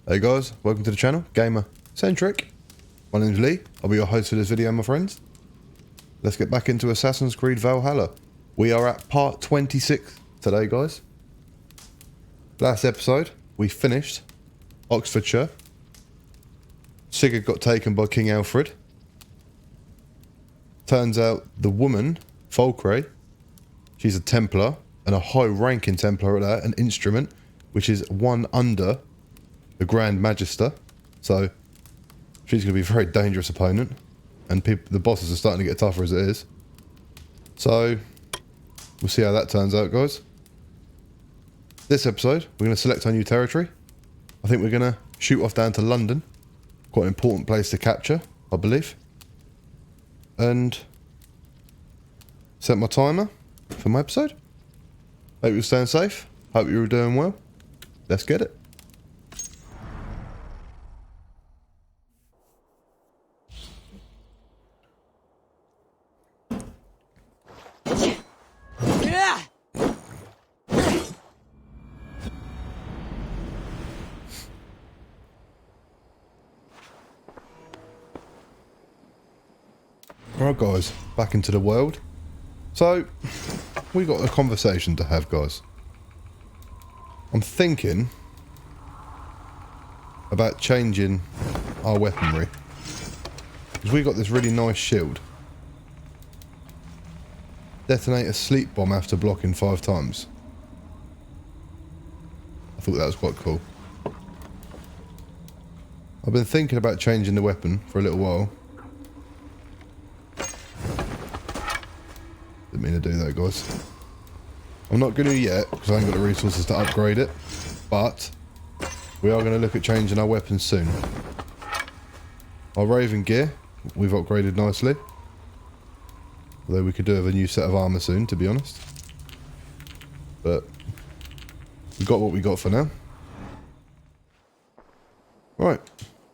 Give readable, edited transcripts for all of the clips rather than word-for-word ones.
Hey guys, welcome to the channel, Gamer Centric. My name's Lee, I'll be your host for this video, my friends. Let's get back into Assassin's Creed Valhalla. We are at part 26 today, guys. Last episode, we finished Oxfordshire. Sigurd got taken by King Alfred. Turns out the woman, Fulcray, she's a Templar, and a high-ranking Templar at that, an instrument, which is one under the Grand Magister. So she's going to be a very dangerous opponent, and the bosses are starting to get tougher as it is. So we'll see how that turns out, guys. This episode, we're going to select our new territory. I think we're going to shoot off down to London. Quite an important place to capture, I believe. And set my timer for my episode. Hope you're staying safe. Hope you're doing well. Let's get it. Alright guys, back into the world. So, we got a conversation to have, guys. I'm thinking about changing our weaponry. Because we got this really nice shield. Detonate a sleep bomb after blocking 5 times. I thought that was quite cool. I've been thinking about changing the weapon for a little while. Didn't mean to do that, guys. I'm not going to yet, because I ain't got the resources to upgrade it. But we are going to look at changing our weapons soon. Our Raven gear, we've upgraded nicely. Although we could do with a new set of armour soon, to be honest. But we've got what we got for now. Right.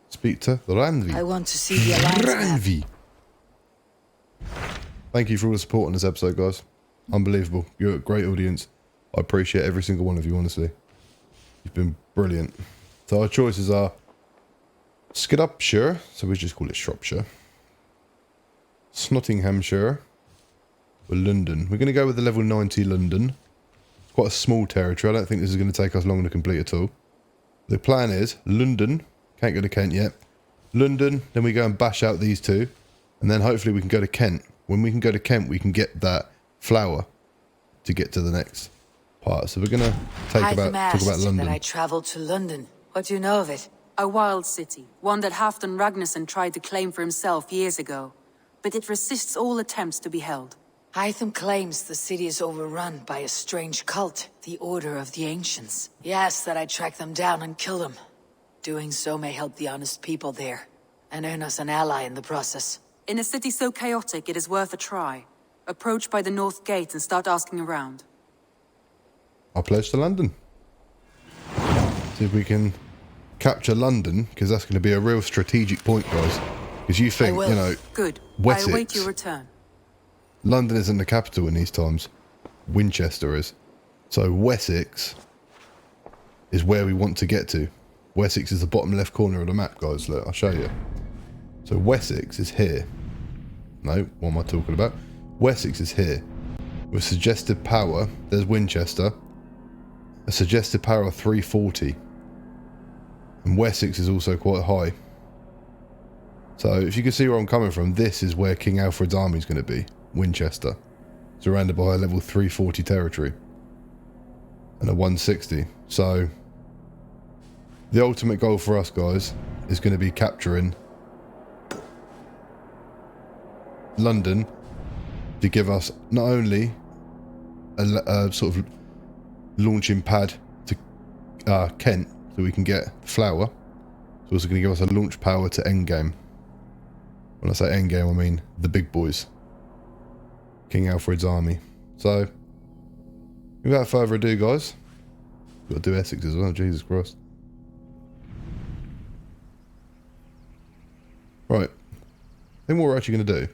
Speak to Randvi. I want to see the alliance. Randvi. Thank you for all the support on this episode, guys. Unbelievable. You're a great audience. I appreciate every single one of you, honestly. You've been brilliant. So our choices are Skidupshire, so we just call it Shropshire. Snottinghamshire. Or Lundun. We're going to go with the level 90 London. It's quite a small territory. I don't think this is going to take us long to complete at all. The plan is London. Can't go to Kent yet. London, then we go and bash out these two. And then hopefully we can go to Kent. When we can go to Kent, we can get that flower to get to the next part. So we're going to talk about London. That I travelled to London. What do you know of it? A wild city, one that Halfdan Ragnarsson tried to claim for himself years ago. But it resists all attempts to be held. Hytham claims the city is overrun by a strange cult, the Order of the Ancients. He asks that I track them down and kill them. Doing so may help the honest people there, and earn us an ally in the process. In a city so chaotic, it is worth a try. Approach by the North Gate and start asking around. I'll pledge to London. See if we can capture London, because that's going to be a real strategic point, guys. Because you think, you know, good. Wessex. I await your return. London isn't the capital in these times. Winchester is. So Wessex is where we want to get to. Wessex is the bottom left corner of the map, guys. Look, I'll show you. So Wessex is here. No, what am I talking about? Wessex is here. With suggested power, there's Winchester. A suggested power of 340. And Wessex is also quite high. So if you can see where I'm coming from, this is where King Alfred's army is going to be. Winchester. Surrounded by a level 340 territory. And a 160. So the ultimate goal for us, guys, is going to be capturing London to give us not only a sort of launching pad to Kent so we can get the flower, it's also going to give us a launch power to endgame. When I say endgame, I mean the big boys. King Alfred's army. So, without further ado, guys, we've got to do Essex as well, Jesus Christ. Right, I think what we're actually going to do,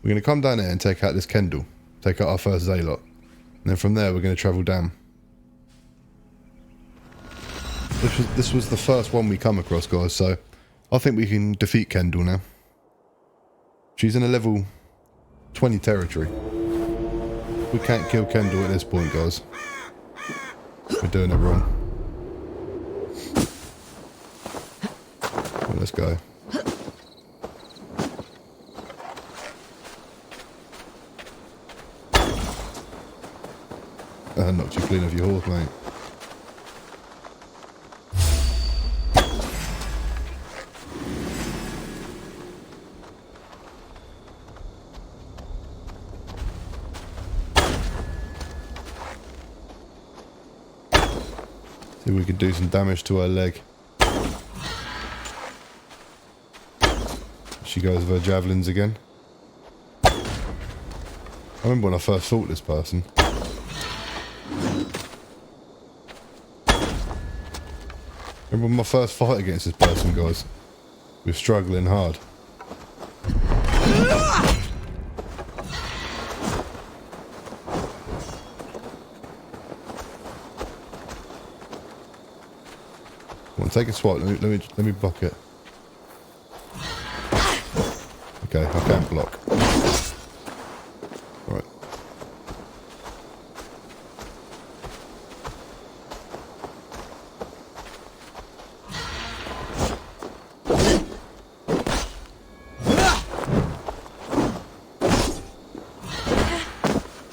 we're going to come down here and take out this Kendall, take out our first Zaylot, and then from there we're going to travel down. This was the first one we come across, guys, so I think we can defeat Kendall now. She's in a level 20 territory. We can't kill Kendall at this point, guys. We're doing it wrong. Well, let's go. Knocked you clean off your horse, mate. See if we can do some damage to her leg. She goes with her javelins again. I remember when I first fought this person. Remember my first fight against this person, guys? We were struggling hard. Come on, take a swipe. Let me block it. Okay, I can't block. Right.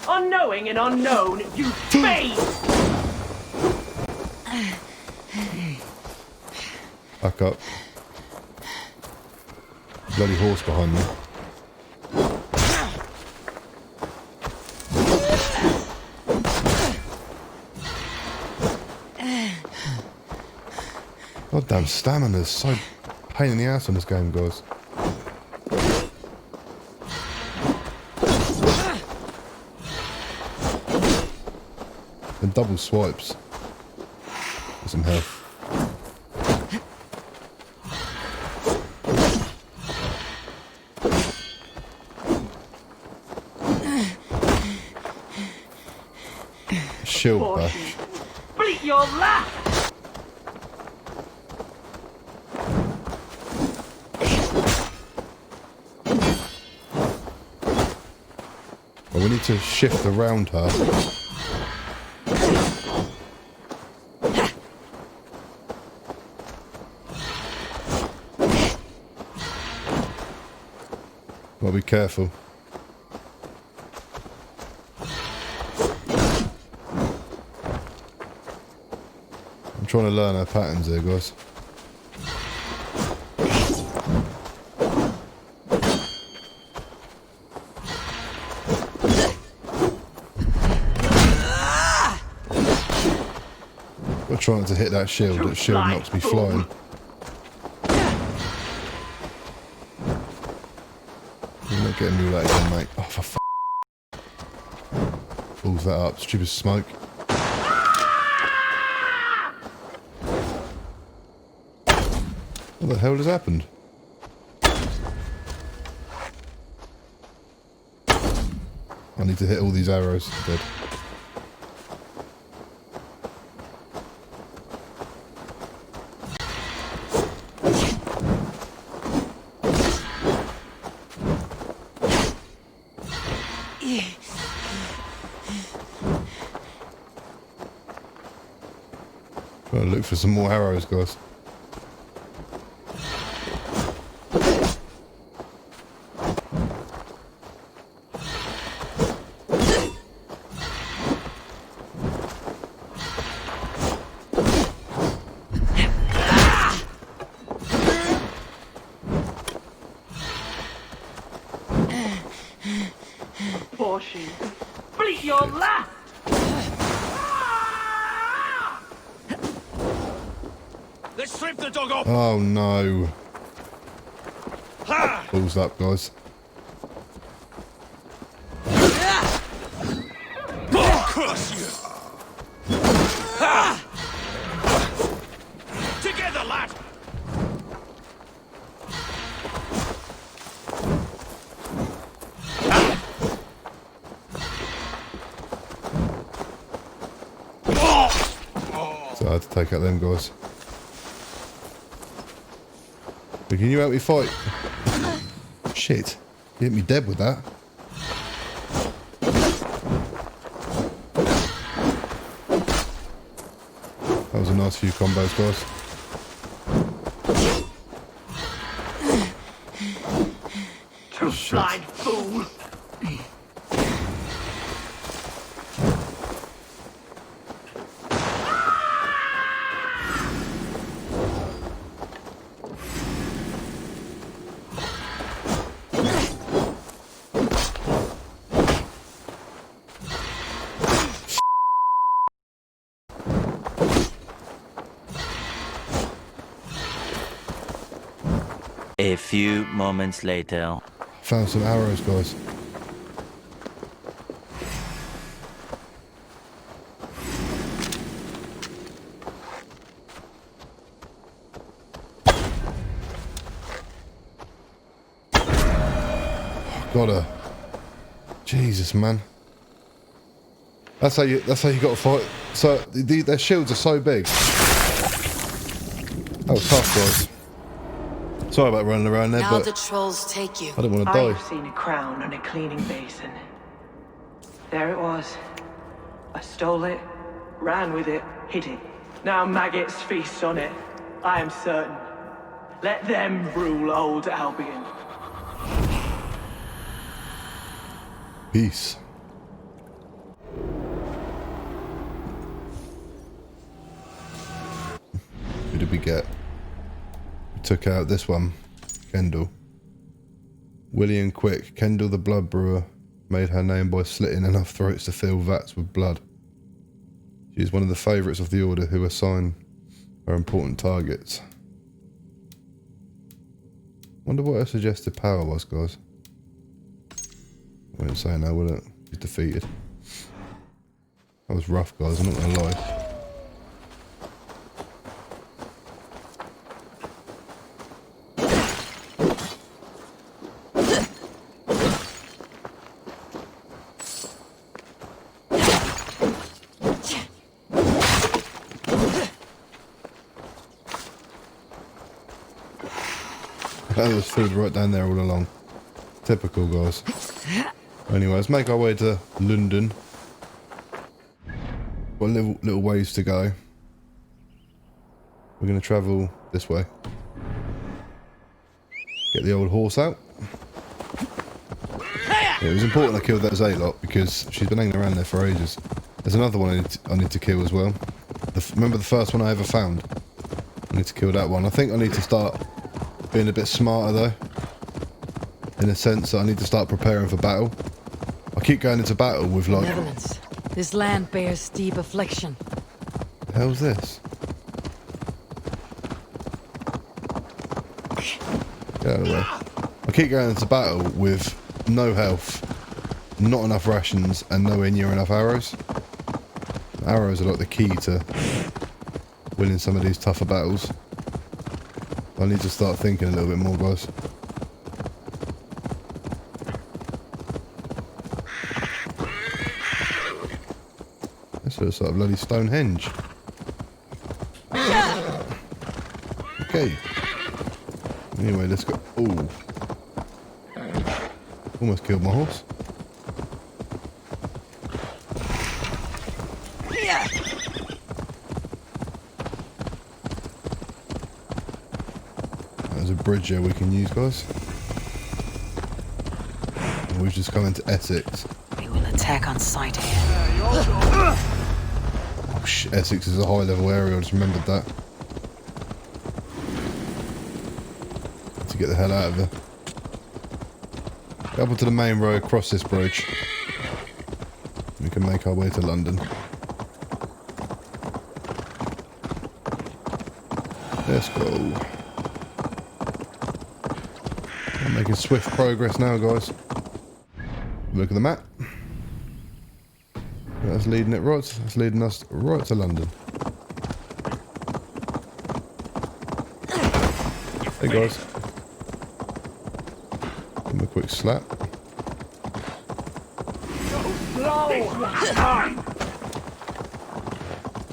Unknowing and unknown, you fiend! Back up. Bloody horse behind me. Goddamn stamina's so pain in the ass on this game, guys. And double swipes for some health. Shield bash. Bleat your laugh! Well, we need to shift around her. Well, be careful. I'm trying to learn her patterns here, guys. We're trying to hit that shield. That shield knocks me flying. I'm not getting you that again, mate. Oh, for f***. Pulls that up. Stupid smoke. What the hell has happened? I need to hit all these arrows. Dead. Trying to look for some more arrows, guys. Portion. Bleat your laugh! Let's strip the dog off! Oh no. Balls up, guys. Oh, curse you! Together, lad! So I had to take out them guys. Can you help me fight? Shit. You hit me dead with that. That was a nice few combos, guys. Too blind fool. A few moments later. Found some arrows, guys. Got her. Jesus, man. That's how you got to fight. So their shields are so big. That was tough, guys. Sorry about running around there, Now but the trolls take you. I didn't want to I've die. seen a crown on a cleaning basin. There it was. I stole it, ran with it, hid it. Now maggots feast on it. I am certain. Let them rule old Albion. Peace. Who did we get? We took out this one, Kendall. William Quick, Kendall the Blood Brewer, made her name by slitting enough throats to fill vats with blood. She is one of the favourites of the Order who assign her important targets. Wonder what her suggested power was, guys. I wouldn't say no, would it? He's defeated. That was rough, guys, I'm not gonna lie. That was food right down there all along. Typical, guys. Anyway, let's make our way to Lundun. Got a little ways to go. We're going to travel this way. Get the old horse out. Yeah, it was important I killed that Zaylock because she's been hanging around there for ages. There's another one I need to kill as well. Remember the first one I ever found? I need to kill that one. I think I need to start being a bit smarter though. In a sense that I need to start preparing for battle. I keep going into battle with like... Netherlands. This land bears steep affliction. The hell's this? Get out of the way. I keep going into battle with no health, not enough rations, and nowhere near enough arrows. Arrows are like the key to winning some of these tougher battles. I need to start thinking a little bit more, guys. This looks like a bloody Stonehenge. Okay. Anyway, let's go. Ooh. Almost killed my horse. There's a bridge here we can use, guys. And we've just come into Essex. We will attack on sight here. Oh shit, Essex is a high level area, I just remembered that. Need to get the hell out of there. Get up onto the main road, cross this bridge. We can make our way to London. Let's go. I'm making swift progress now, guys. Look at the map. That's leading it right. That's leading us right to London. Hey guys. Give him a quick slap.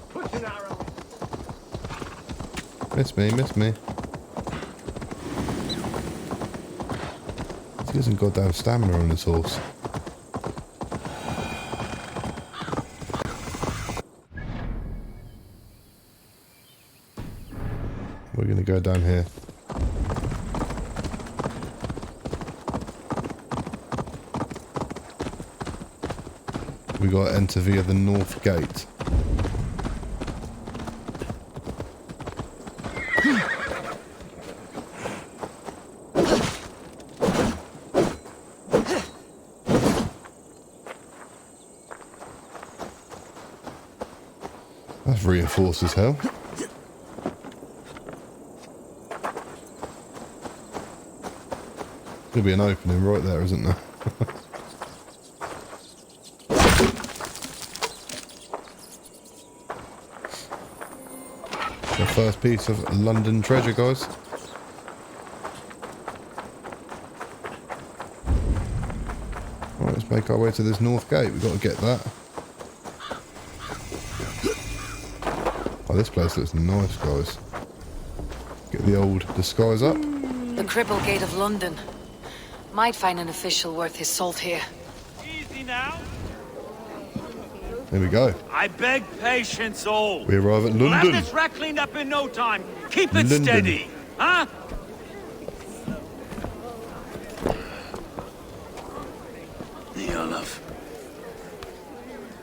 Push an arrow. Miss me, miss me. He hasn't got damn stamina on his horse. We're going to go down here. We got to enter via the north gate. That's reinforced as hell. There'll be an opening right there, isn't there? The first piece of London treasure, guys. Right, let's make our way to this north gate. We've got to get that. Oh, this place looks nice, guys. Get the old disguise up. The Cripple Gate of London. Might find an official worth his salt here. Easy now. Here we go. I beg patience, all. We arrive at We'll have London. this rat cleaned up in no time. Keep it London. steady, huh? Here, love.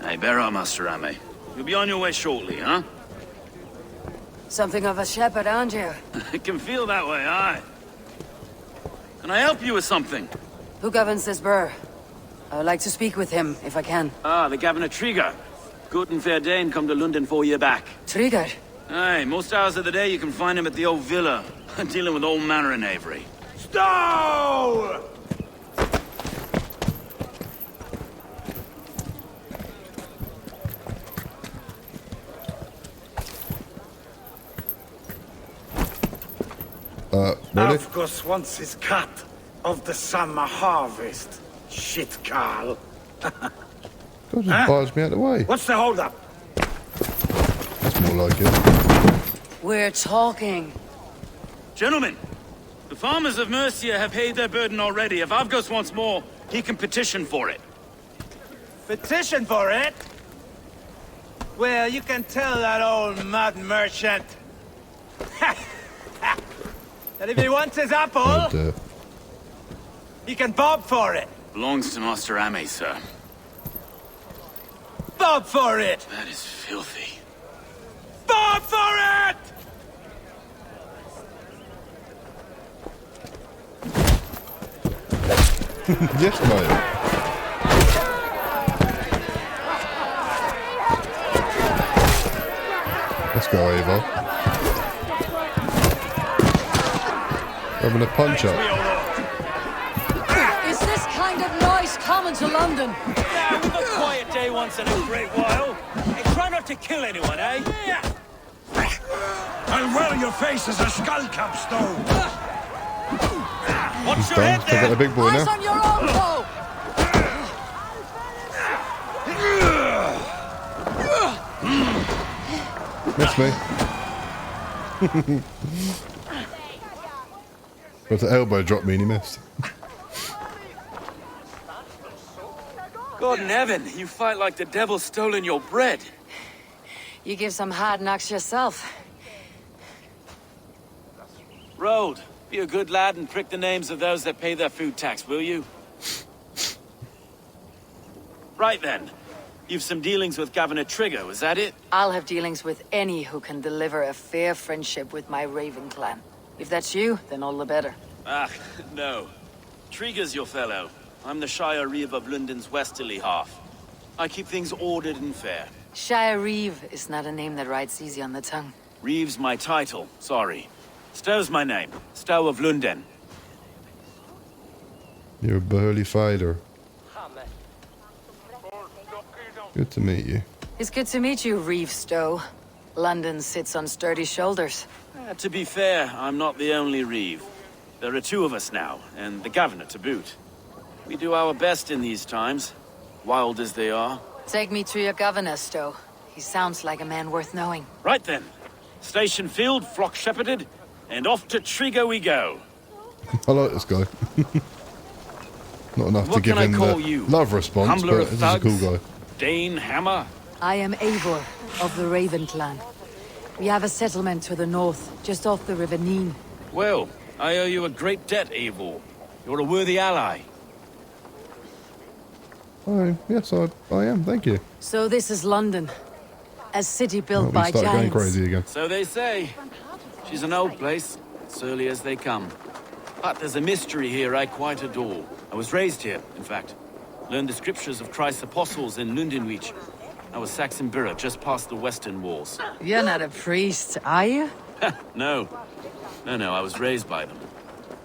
Hey, bear up, Master Ame. You'll be on your way shortly, huh? Something of a shepherd, aren't you? It can feel that way, aye. Can I help you with something? Who governs this burr? I would like to speak with him, if I can. Ah, the Governor Trigger. Good and fair Dane come to London 4 year back. Trigger? Aye, most hours of the day you can find him at the old villa, dealing with all manner in Avery. Stow! Ready? Avgos wants his cut of the summer harvest. Shit, Carl. God, just barged me out of the way. What's the holdup? That's more like it. We're talking. Gentlemen, the farmers of Mercia have paid their burden already. If Avgos wants more, he can petition for it. Petition for it? Well, you can tell that old mud merchant that if he wants his apple, And, he can bob for it. Belongs to Master Ame, sir. Bob for it! That is filthy. Bob for it! yes, mate. Let's go, Ava. Having a punch up. Is this kind of noise common to London? Yeah, we've a quiet day once in a great while. Hey, try not to kill anyone, eh? I'll wear your face as a skull cap stone. Watch He's your done. head Take out there! the big boy Eyes now. on your own, Poe! Miss me. But the elbow dropped me and he missed. God in heaven, you fight like the devil's stolen your bread. You give some hard knocks yourself. Road, be a good lad and prick the names of those that pay their food tax, will you? Right then. You've some dealings with Governor Trigger, was that it? I'll have dealings with any who can deliver a fair friendship with my Raven clan. If that's you, then all the better. Ah, no. Trigger's your fellow. I'm the Shire Reeve of London's westerly half. I keep things ordered and fair. Shire Reeve is not a name that rides easy on the tongue. Reeve's my title, sorry. Stow's my name. Stow of Lundun. You're a burly fighter. Good to meet you. It's good to meet you, Reeve Stowe. London sits on sturdy shoulders. To be fair, I'm not the only Reeve. There are two of us now, and the Governor to boot. We do our best in these times, wild as they are. Take me to your governor, Stowe. He sounds like a man worth knowing. Right then. Station filled, flock shepherded, and off to Trigger we go. I like this guy. Not enough to What give can I him call the you? love response, Humbler but of this is a cool thugs? guy. Dane Hammer? I am Eivor, of the Raven clan. We have a settlement to the north, just off the River Neen. Well, I owe you a great debt, Eivor. You're a worthy ally. Oh, yes, I am, thank you. So this is London. A city Oh, built we by start going giants. crazy again. So they say. She's an old place, surly as they come. But there's a mystery here I quite adore. I was raised here, in fact. Learned the scriptures of Christ's apostles in Lundun. I was Saxon Borough, just past the western walls. You're not a priest, are you? No. No, I was raised by them.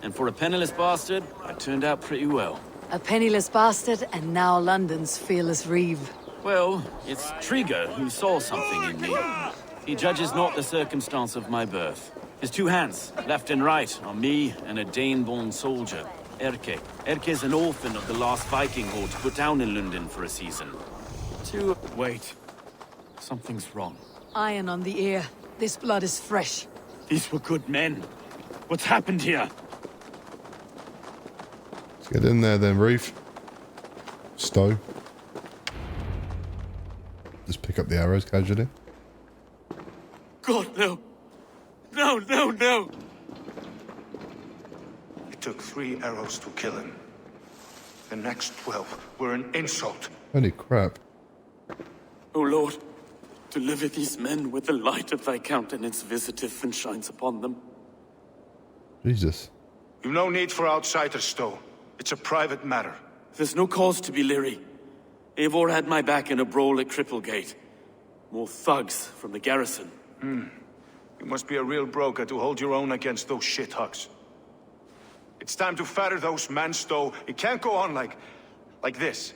And for a penniless bastard, I turned out pretty well. A penniless bastard, and now London's fearless reeve. Well, it's Trigger who saw something in me. He judges not the circumstance of my birth. His two hands, left and right, are me and a Dane-born soldier, Erke. Erke's an orphan of the last Viking horde put down in Lundun for a season. Wait. Something's wrong. Iron on the ear. This blood is fresh. These were good men. What's happened here? Let's get in there then, Reef. Stow. Just pick up the arrows casually. God, no. No. It took 3 arrows to kill him. The next 12 were an insult. Holy crap. O Lord, deliver these men with the light of thy countenance visiteth and shines upon them. Jesus. You've no need for outsiders, Stowe. It's a private matter. There's no cause to be leery. Eivor had my back in a brawl at Cripplegate. More thugs from the garrison. You must be a real broker to hold your own against those shithugs. It's time to fetter those men, Stowe. It can't go on like this.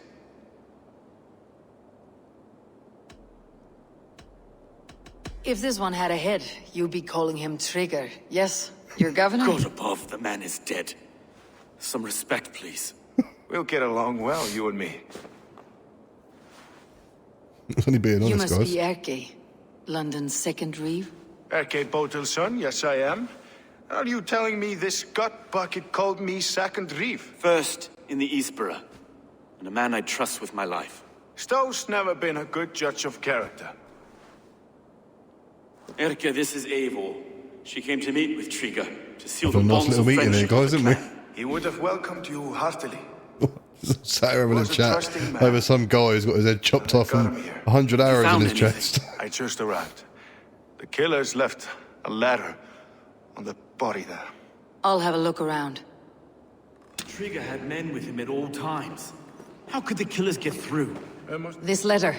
If this one had a head, you'd be calling him Trigger, yes? Your governor? God above, the man is dead. Some respect, please. We'll get along well, you and me. Only being You honest, must guys. be Erke, London's second reeve. Erke Botel's son, yes I am. Are you telling me this gut bucket called me second reeve? First in the Eastborough, and a man I trust with my life. Stowe's never been a good judge of character. Erke, this is Eivor. She came to meet with Trigger to seal Have the a nice bonds little of meeting friendship there, of guys, the didn't we? clan. He would have welcomed you heartily. Sat here having a Was a chat trusting man. over some guy who's got his head chopped off got and him here. 100 arrows in found his anything? chest. I just arrived. The killers left a letter on the body there. I'll have a look around. Trigger had men with him at all times. How could the killers get through? This letter.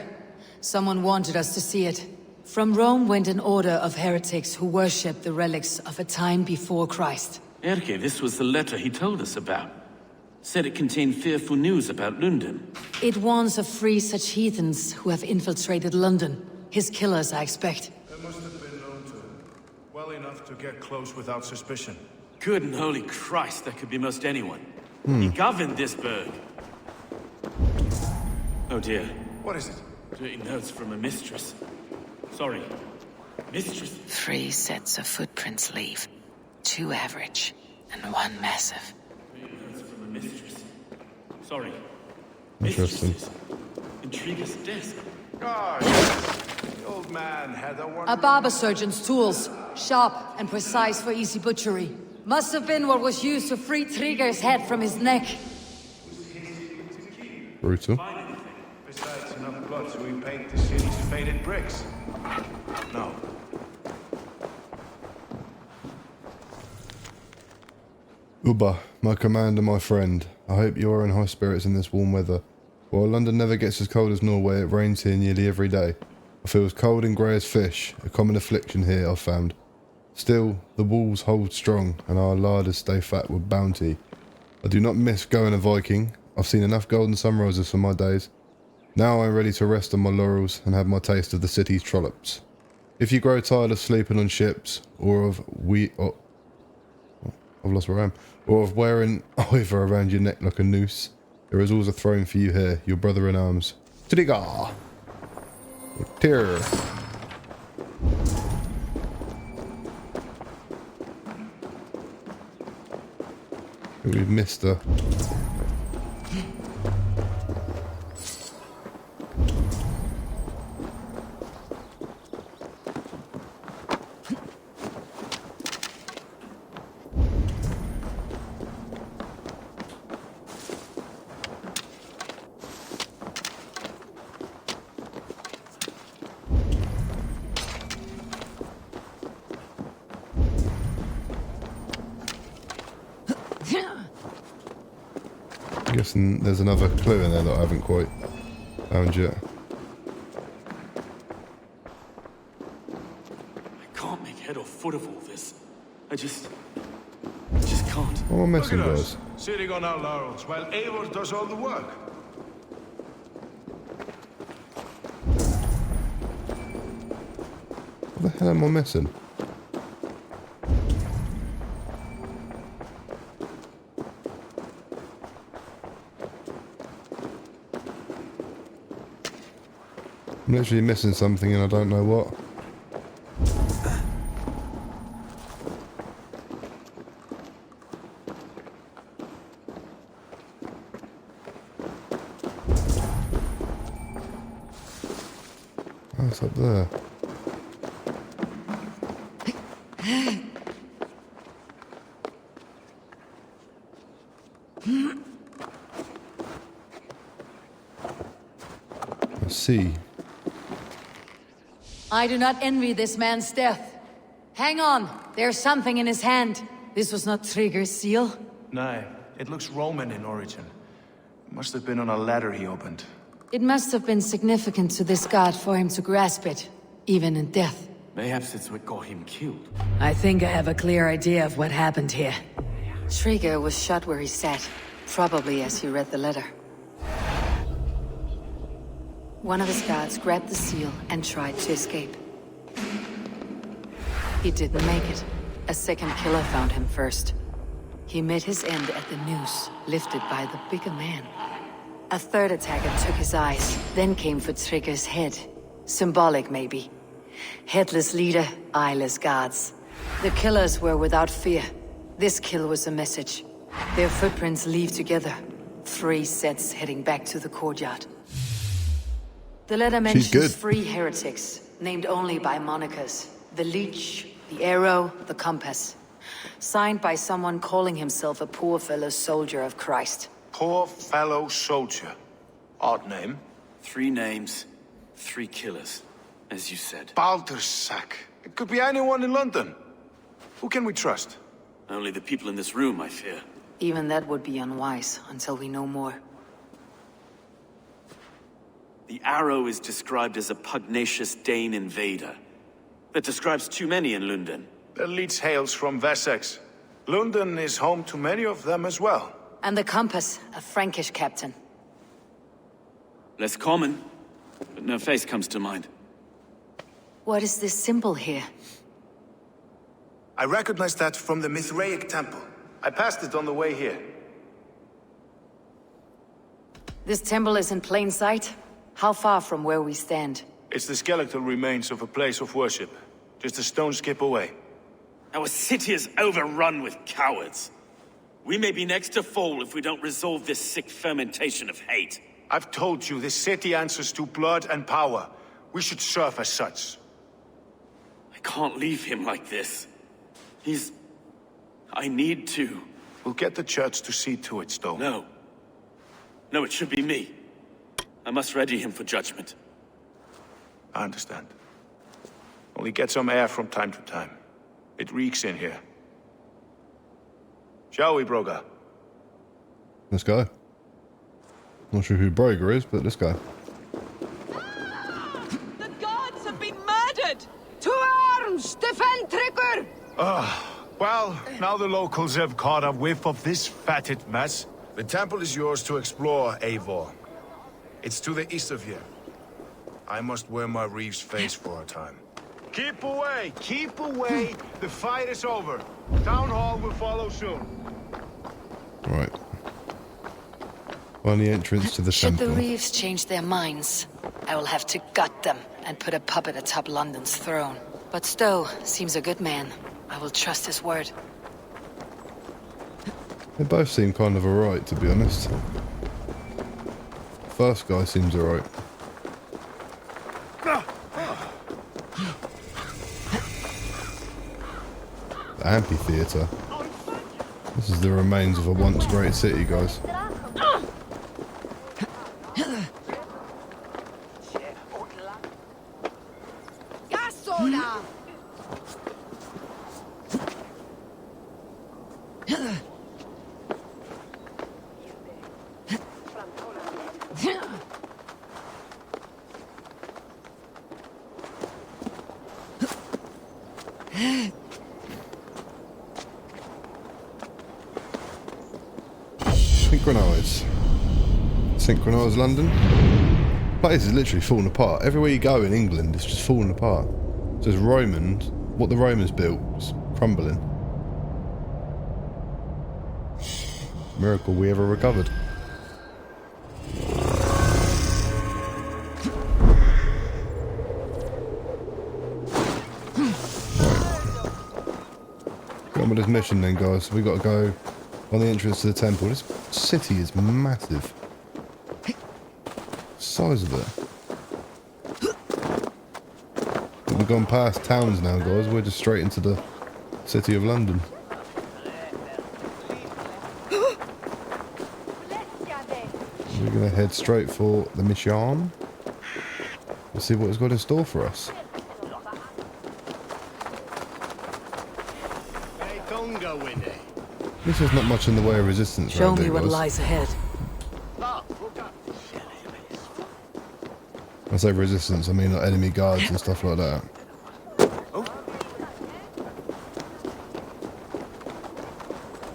Someone wanted us to see it. From Rome went an order of heretics who worshipped the relics of a time before Christ. Erke, this was the letter he told us about. Said it contained fearful news about Lundun. It warns of free such heathens who have infiltrated London. His killers, I expect. They must have been known to him. Well enough to get close without suspicion. Good and holy Christ, that could be most anyone. He governed this burg. Oh dear. What is it? Dirty notes from a mistress. Sorry. Mistress? 3 sets of footprints leave. 2 average, and 1 massive. Dirty notes from a mistress. Sorry. Interesting. Mistresses. Intriguous desk. Ah, yes. The old man had a A wonderful... barber surgeon's tools. Sharp and precise for easy butchery. Must have been what was used to free Trigger's head from his neck. Brutal. Besides enough blood to repaint the city's faded bricks. No. Uba, my commander, my friend. I hope you are in high spirits in this warm weather. While London never gets as cold as Norway, it rains here nearly every day. I feel as cold and grey as fish, a common affliction here I've found. Still, the walls hold strong, and our larders stay fat with bounty. I do not miss going a Viking. I've seen enough golden sunrises for my days. Now I am ready to rest on my laurels and have my taste of the city's trollops. If you grow tired of sleeping on ships, or of I've lost where I am, or of wearing either around your neck like a noose, there is always a throne for you here, your brother in arms. Triga! Tear! We've missed her. I'm guessing there's another clue in there that I haven't quite found yet. I can't make head or foot of all this. I just can't. What am I Look missing, at us, guys? sitting on our laurels while Eivor does all the work. What the hell am I missing? I'm literally missing something and I don't know what. Oh, it's up there. I see. I do not envy this man's death. Hang on, there's something in his hand. This was not Trigger's seal. Nay, it looks Roman in origin. Must have been on a ladder he opened. It must have been significant to this god for him to grasp it, even in death. Mayhaps it's what got him killed. I think I have a clear idea of what happened here. Trigger was shot where he sat, probably as he read the letter. One of his guards grabbed the seal and tried to escape. He didn't make it. A second killer found him first. He met his end at the noose, lifted by the bigger man. A third attacker took his eyes, then came for Trigger's head. Symbolic, maybe. Headless leader, eyeless guards. The killers were without fear. This kill was a message. Their footprints leave together. 3 sets heading back to the courtyard. The letter mentions good. 3 heretics, named only by monikers. The Leech, the Arrow, the Compass. Signed by someone calling himself a poor fellow soldier of Christ. Poor fellow soldier. Odd name. 3 names, 3 killers, as you said. Baldersack. It could be anyone in London. Who can we trust? Only the people in this room, I fear. Even that would be unwise, until we know more. The Arrow is described as a pugnacious Dane invader. That describes too many in Lundun. The Leech hails from Wessex. Lundun is home to many of them as well. And the Compass, a Frankish captain. Less common, but no face comes to mind. What is this symbol here? I recognize that from the Mithraic temple. I passed it on the way here. This temple is in plain sight? How far from where we stand? It's the skeletal remains of a place of worship. Just a stone's skip away. Our city is overrun with cowards. We may be next to fall if we don't resolve this sick fermentation of hate. I've told you, this city answers to blood and power. We should serve as such. I can't leave him like this. I need to. We'll get the church to see to it, Stone. No. No, it should be me. I must ready him for judgment. I understand. Only get some air from time to time. It reeks in here. Shall we, Broga? Let's go. Not sure who Broger is, but let's go. The gods have been murdered! To arms! Defend Trigger! Well, now the locals have caught a whiff of this fatted mess. The temple is yours to explore, Eivor. It's to the east of here. I must wear my Reeve's face for a time. Keep away! Keep away! The fight is over. Town Hall will follow soon. Right. Find the entrance to the Should temple. the Reeves change their minds, I will have to gut them and put a puppet atop London's throne. But Stowe seems a good man. I will trust his word. They both seem kind of alright, to be honest. First guy seems alright. The amphitheatre. This is the remains of a once great city, guys. Synchronise London. Place is literally falling apart. Everywhere you go in England, it's just falling apart. It says Romans. What the Romans built was crumbling. Miracle we ever recovered. Get on with this mission then, guys. We got to go on the entrance to the temple. This city is massive. Size of it. We've gone past towns now, guys. We're just straight into the City of London. We're going to head straight for the mission. Let's see what it's got in store for us. This is not much in the way of resistance. Show me what lies ahead. When I say resistance, I mean like enemy guards and stuff like that.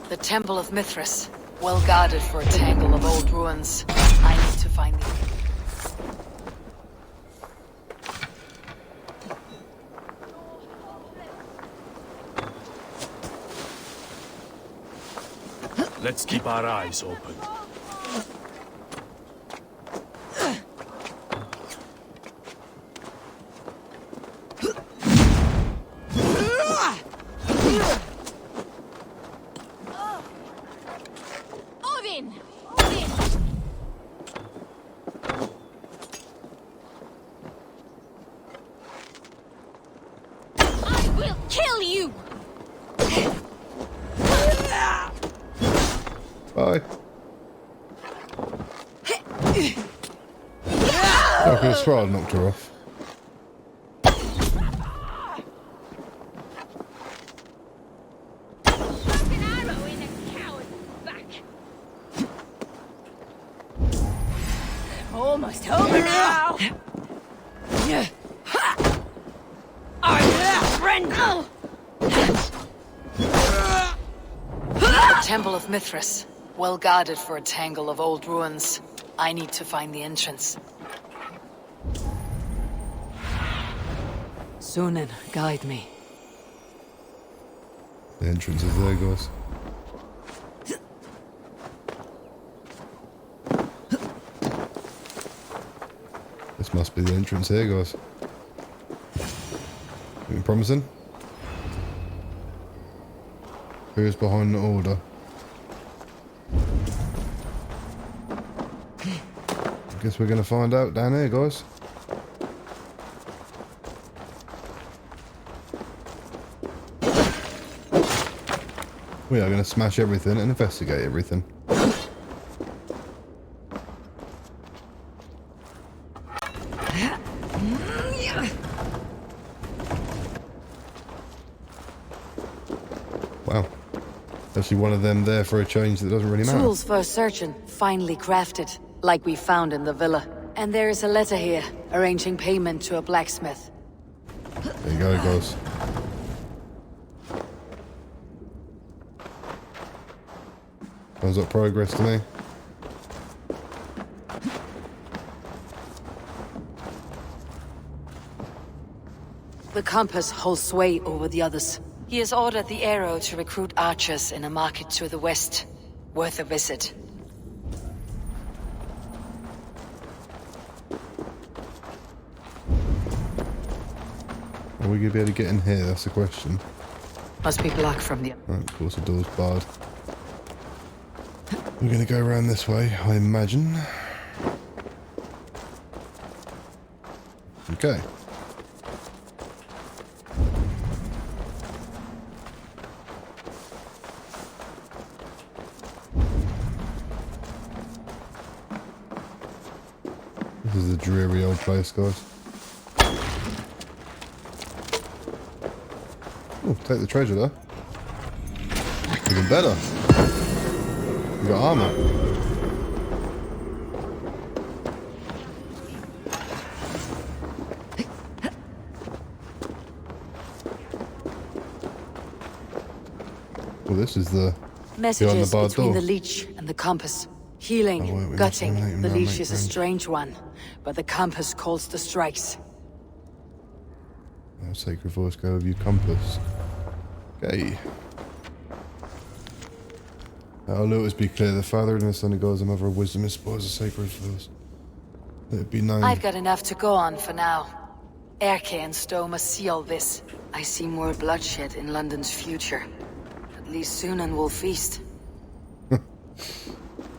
The Temple of Mithras, well guarded for a tangle of old ruins. I need to find the... Let's keep our eyes open. Bye. I could have sworn I knocked her off. Almost over now. Our friend. The Temple of Mithras, well guarded for a tangle of old ruins. I need to find the entrance. Sunan, guide me. The entrance is there, guys. This must be the entrance here, guys. Looking promising. Who's behind the order? Guess we're going to find out down here, guys. We are going to smash everything and investigate everything. Wow. Actually one of them there for a change that doesn't really matter. Tools for searching, finely crafted, like we found in the villa. And there is a letter here, arranging payment to a blacksmith. There you go, guys. Sounds like progress to me. The compass holds sway over the others. He has ordered the arrow to recruit archers in a market to the west. Worth a visit. Are we going to be able to get in here? That's the question. Must be blocked from the... Right, of course the door's barred. We're going to go around this way, I imagine. Okay. This is a dreary old place, guys. Oh, take the treasure there. Even better. You got armor. Well, this is the Messages barred between door. the leech and the compass. Healing, Oh, wait, we must gutting. eliminate The him, leech make is a friends. strange one, but the compass calls the strikes. Sacred voice, go with you, compass. Okay. Let us be clear, the Father and the Son of God, the Mother of Wisdom, is spoils the sacred force. Let it be known. I've got enough to go on for now. Erke and Stowe must see all this. I see more bloodshed in London's future. At least soon and we'll feast.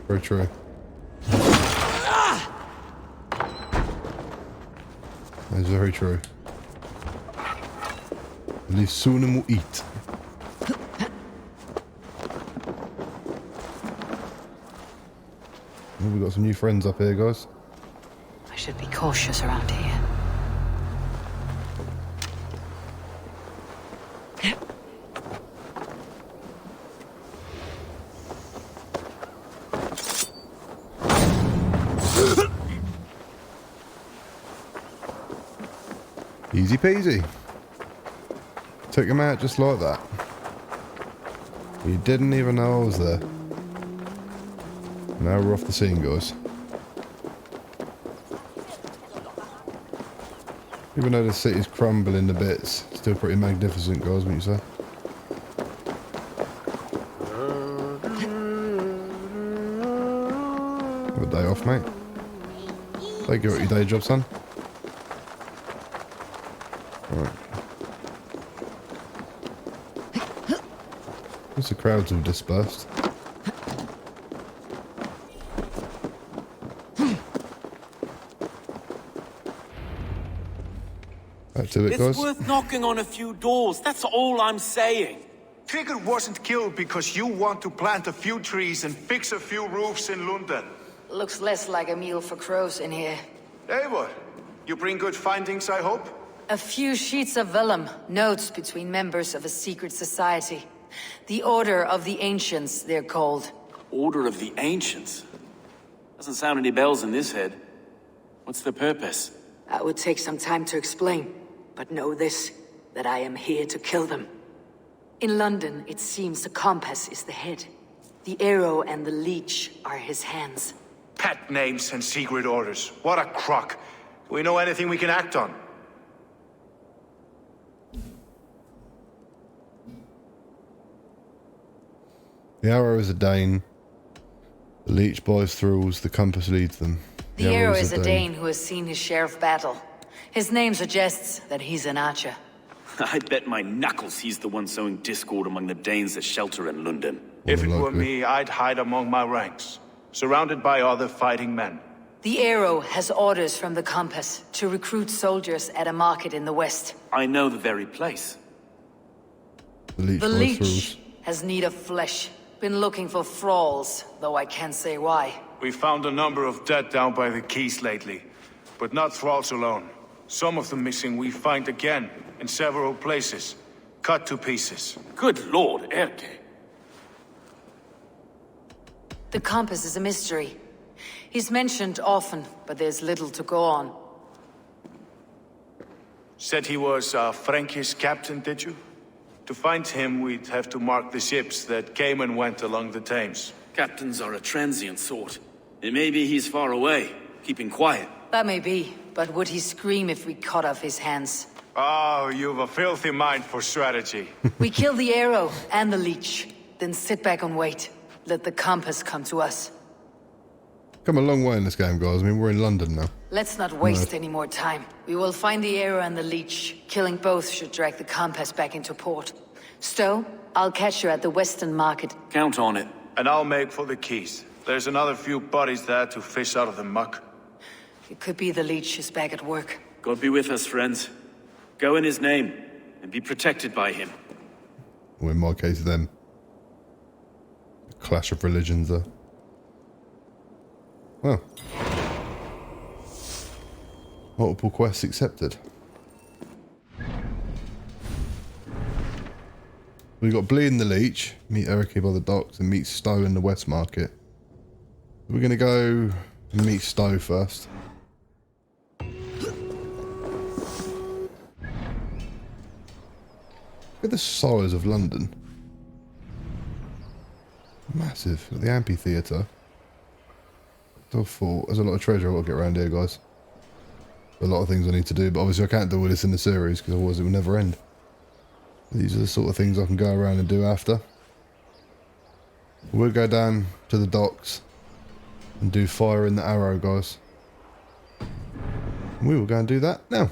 Very true. That's very true. At least soon and we'll eat. Oh, we got some new friends up here, guys. I should be cautious around here. Easy peasy. Took him out just like that. You didn't even know I was there. Now we're off the scene, guys. Even though the city's crumbling to bits, still pretty magnificent, guys, wouldn't you say? Have a day off, mate. Take you at your day job, son. Alright. Once the crowds all dispersed. Back to it, It's guys. worth knocking on a few doors, that's all I'm saying. Trigger wasn't killed because you want to plant a few trees and fix a few roofs in Lundun. Looks less like a meal for crows in here. Eivor, you bring good findings, I hope? A few sheets of vellum, notes between members of a secret society. The Order of the Ancients, they're called. Order of the Ancients? Doesn't sound any bells in this head. What's the purpose? That would take some time to explain, but know this, that I am here to kill them. In London, it seems the compass is the head. The arrow and the leech are his hands. Pet names and secret orders. What a crock. Do we know anything we can act on? The arrow is a Dane. The leech buys thralls, the compass leads them. The arrow is a Dane who has seen his share of battle. His name suggests that he's an archer. I bet my knuckles he's the one sowing discord among the Danes that shelter in London. If it were me, I'd hide among my ranks, surrounded by other fighting men. The arrow has orders from the compass to recruit soldiers at a market in the west. I know the very place. The leech has need of flesh. Been looking for thralls, though I can't say why. We found a number of dead down by the quays lately, but not thralls alone. Some of the missing we find again in several places, cut to pieces. Good lord, Erke. The compass is a mystery. He's mentioned often, but there's little to go on. Said he was a Frankish captain, did you? To find him, we'd have to mark the ships that came and went along the Thames. Captains are a transient sort. It may be he's far away, keeping quiet. That may be, but would he scream if we cut off his hands? Oh, you've a filthy mind for strategy. We kill the arrow and the leech, then sit back and wait. Let the compass come to us. Come a long way in this game, guys. I mean, we're in London now. Let's not waste any more time. We will find the arrow and the leech. Killing both should drag the compass back into port. Stowe, I'll catch you at the Western Market. Count on it. And I'll make for the quays. There's another few bodies there to fish out of the muck. It could be the leech is back at work. God be with us, friends. Go in his name, and be protected by him. Or in my case, them. A clash of religions there. Well. Multiple quests accepted. We've got Bleeding the Leech, meet Erike by the docks, and meet Stowe in the West Market. We're going to go and meet Stowe first. Look at the size of London. Massive. The amphitheatre. I thought there's a lot of treasure I've got to get around here, guys. A lot of things I need to do, but obviously I can't do all this in the series because otherwise it will never end. These are the sort of things I can go around and do after. We'll go down to the docks and do Fire in the Arrow, guys. And we will go and do that now.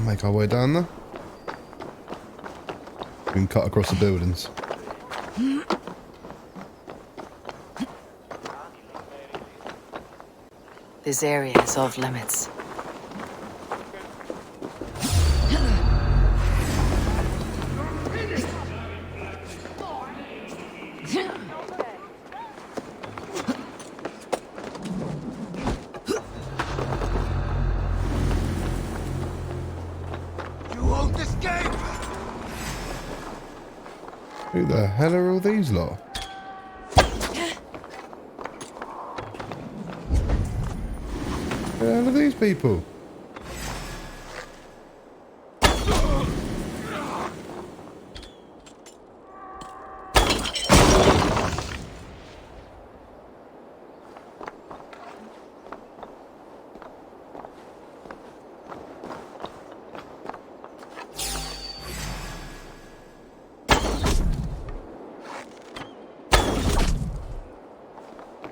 Make our way down there. We can cut across the buildings. This area is off limits. Who the hell are all these lot? Who the hell are these people?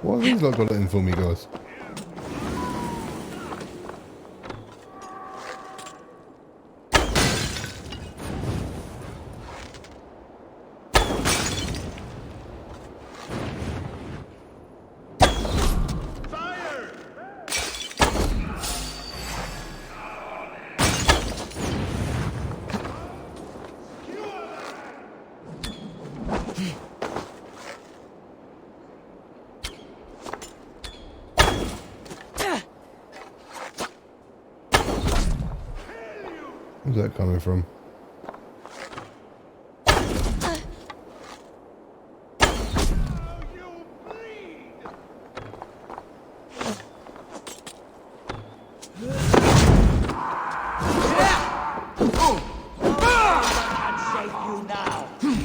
What have these lot got in for me, guys? Where's that coming from?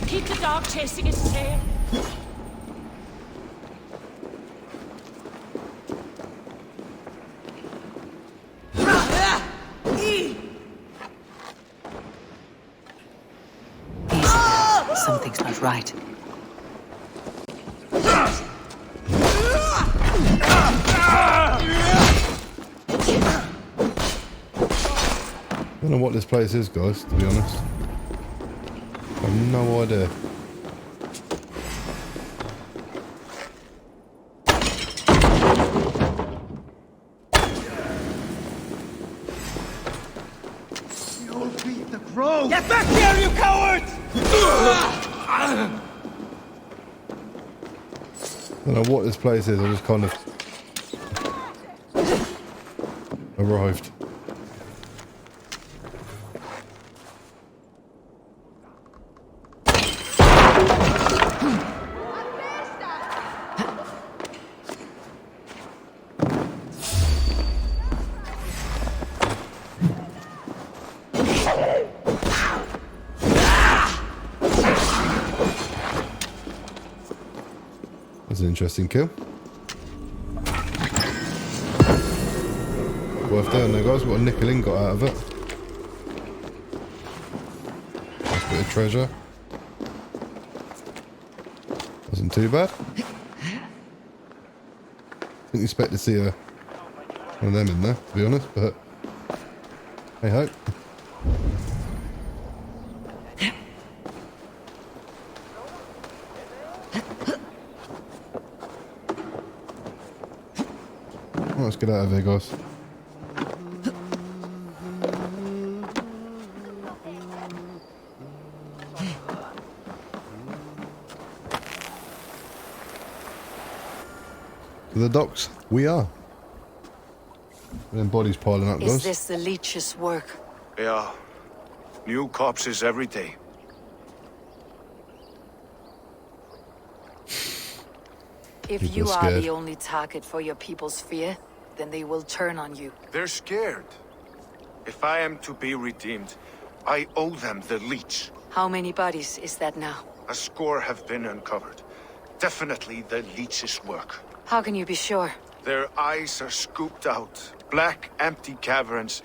Keep the dog chasing its tail. Something's not right. I don't know what this place is, guys, to be honest. I have no idea. You'll beat the crow! Get back here, you cowards! I don't know what this place is, I just kind of arrived. That's an interesting kill. Worth doing there, guys. What a nickel in got out of it. Nice bit of treasure. Wasn't too bad. Didn't expect to see one of them in there, to be honest, but hey ho. Well, let's get out of here, guys. To the docks we are. And then bodies piling up, guys. Is this the leech's work? Yeah. New corpses every day. If People you are are scared. the only target for your people's fear, then they will turn on you. They're scared. If I am to be redeemed, I owe them the leech. How many bodies is that now? A score have been uncovered. Definitely the leech's work. How can you be sure? Their eyes are scooped out. Black, empty caverns.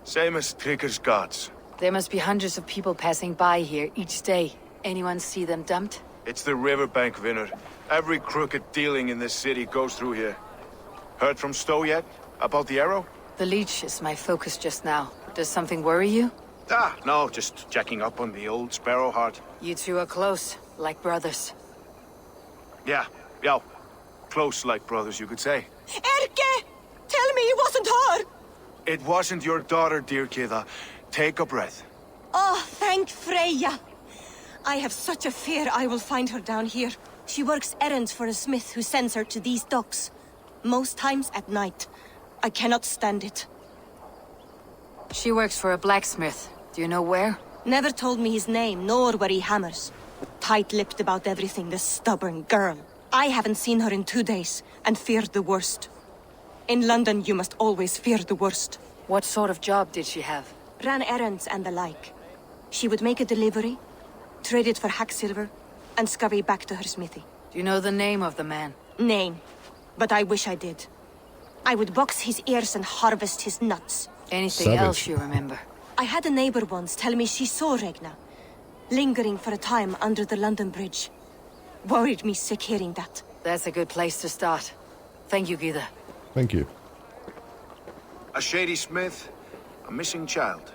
Same as Trigger's gods. There must be hundreds of people passing by here each day. Anyone see them dumped? It's the riverbank, Vinner. Every crooked dealing in this city goes through here. Heard from Stowe yet? About the arrow? The leech is my focus just now. Does something worry you? Ah, no, just checking up on the old Sparrowheart. You two are close, like brothers. Yeah. Close like brothers, you could say. Erke! Tell me it wasn't her! It wasn't your daughter, dear Kida. Take a breath. Oh, thank Freya. I have such a fear I will find her down here. She works errands for a smith who sends her to these docks. Most times at night. I cannot stand it. She works for a blacksmith. Do you know where? Never told me his name, nor where he hammers. Tight-lipped about everything, the stubborn girl. I haven't seen her in 2 days, and feared the worst. In London, you must always fear the worst. What sort of job did she have? Ran errands and the like. She would make a delivery, trade it for hack silver, and scurry back to her smithy. Do you know the name of the man? Name. But I wish I did. I would box his ears and harvest his nuts. Anything Savage. else you remember? I had a neighbor once tell me she saw Regna, lingering for a time under the London Bridge. Worried me sick hearing that. That's a good place to start. Thank you, Gida. Thank you. A shady smith, a missing child.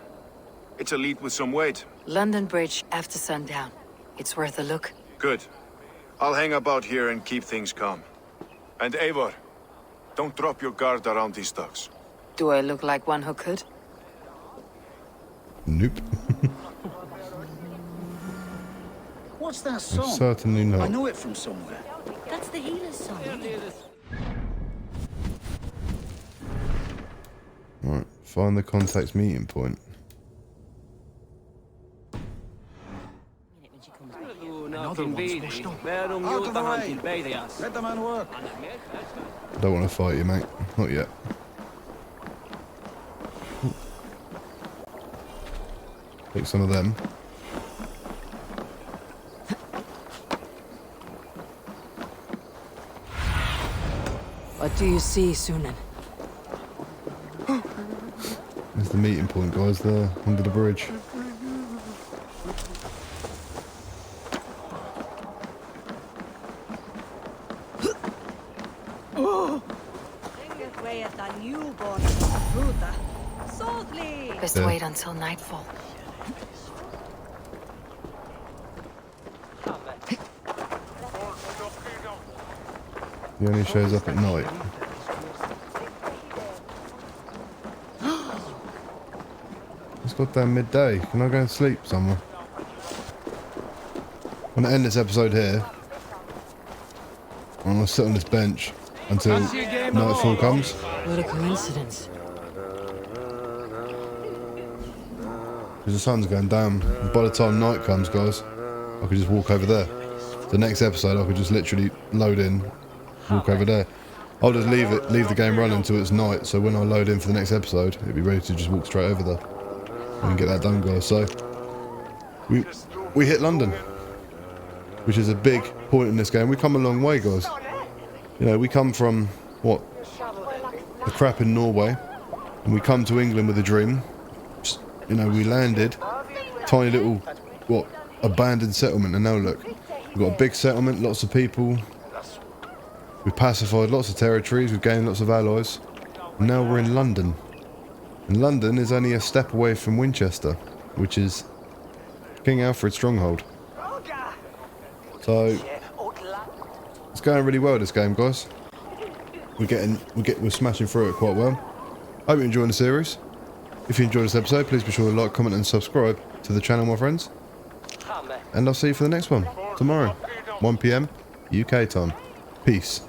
It's a lead with some weight. London Bridge after sundown. It's worth a look. Good. I'll hang about here and keep things calm. And Eivor, don't drop your guard around these docks. Do I look like one who could? Nope. What's that song? Certainly not. I know it from somewhere. That's the healer's song. Right, find the contact's meeting point. Another one's washed up. Out of the way. Let the man work. Don't want to fight you, mate. Not yet. Take some of them. What do you see, Sunan? There's the meeting point, guys, there, under the bridge. Best Yeah. wait until nightfall. He only shows up at night. It's goddamn midday. Can I go and sleep somewhere? I'm gonna end this episode here. I'm gonna sit on this bench until nightfall comes. What a coincidence. Because the sun's going down. By the time night comes, guys, I could just walk over there. The next episode, I could just literally load in, walk over there. I'll just leave the game running until it's night. So when I load in for the next episode, it'll be ready to just walk straight over there and get that done, guys. So we hit London, which is a big point in this game. We come a long way, guys. You know, we come from what, the crap in Norway, and we come to England with a dream. You know, we landed, tiny little, what, abandoned settlement, and now look, we've got a big settlement, lots of people, we've pacified lots of territories, we've gained lots of allies, and now we're in London. And London is only a step away from Winchester, which is King Alfred's stronghold. So, it's going really well, this game, guys. we're smashing through it quite well. Hope you're enjoying the series. If you enjoyed this episode, please be sure to like, comment and subscribe to the channel, my friends. And I'll see you for the next one tomorrow, 1 PM UK time. Peace.